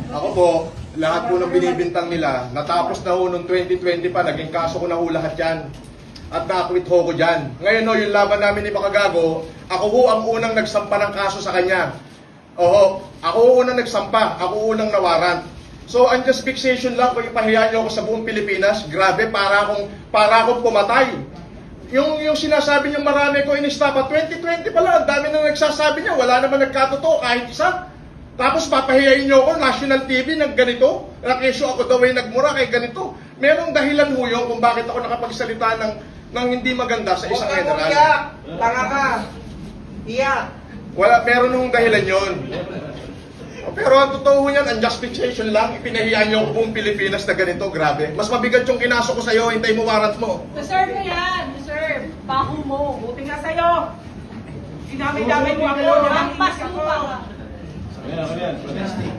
Ako po, lahat po ng binibintang nila, natapos na ho noong 2020 pa, naging kaso ko na ho lahat yan. At na-acquit ho ko dyan. Ngayon ho, yung laban namin ni Makagago, ako ho ang unang nagsampa ng kaso sa kanya. Oho, ako ho unang nagsampa, ako unang nawarant. So, ang just fixation lang kung ipahiya niyo ako sa buong Pilipinas, grabe, para akong pumatay. Yung sinasabi niyong marami ko inistapa, 2020 pala, ang dami nang nagsasabi niya, wala naman nagkatotoo kahit isa. Tapos papahiyain niyo ako, national TV, nagganito, nakesyo ako daw ay nagmura kay ganito. Merong dahilan ho yun kung bakit ako nakapagsalita ng hindi maganda sa isang general. Huwag ka iyak, tanga ka, iyak. Wala, meron nung dahilan yun. Pero ang totoo niyan, ang justification lang, ipinahiya niyo ako buong Pilipinas na ganito, grabe. Mas mabigat yung kinaso ko sa'yo, hintay mo warrant mo. Deserve na yan, deserve. Baho mo, buti nga sa'yo. Dinami-dami mo ako, Buti nampas mo pa. Ayan, protesting.